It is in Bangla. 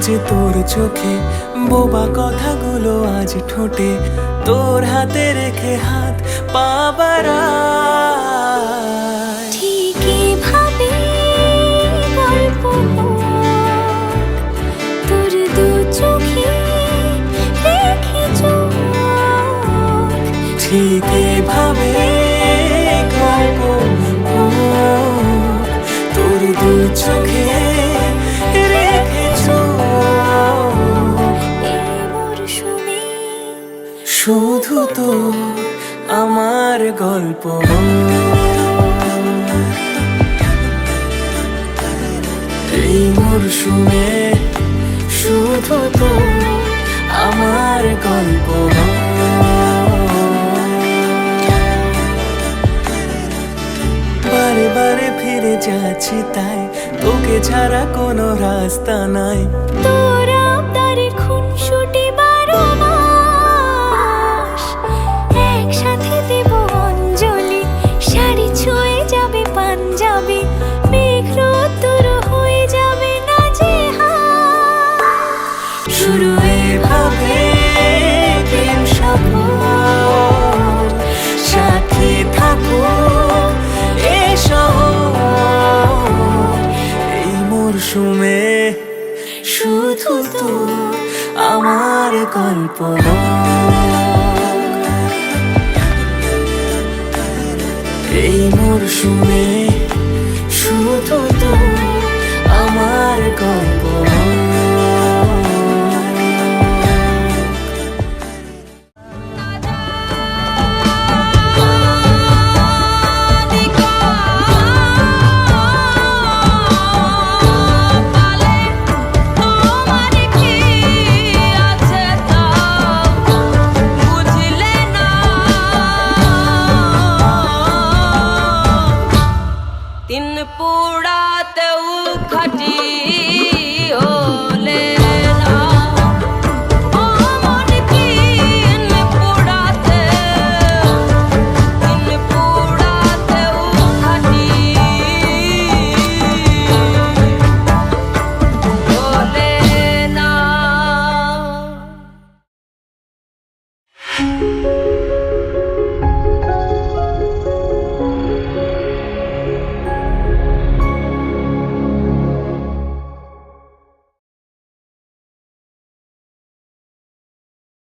যে তোর চোখে, বোবা কথাগুলো আজ ঠোঁটে, তোর হাতে রেখে হাত পা বাড়ায়। ঠিকই ভাবে গল্প তোর দু চোখে রেখে চোখ, ঠিকই ভাবে গল্প তোর দু চোখে রেখে চোখ। এই মরশুমে শুধু তো আমার গল্প, এই মরশুমে শুধু তো আমার গল্প। বারে বারে ফিরে যাচ্ছি তাই, তোকে ছাড়া কোনো রাস্তা নাই। তোর আবদারে খুনসুটি 12 মাস, একসাথে দেব অঞ্জলি, শাড়ি ছুঁয়ে যাবে পাঞ্জাবি, মেঘ রোদ্দুর হয়ে যাবে নাজেহাল। শুরু এভাবে প্রেম সফর, সাথী থাকো এ শহর। এই মরশুমে শুধু তো আমার গল্প, এই মরশুমে শুধু তো আমার গল্প। তিন পোড়াতেও খাটি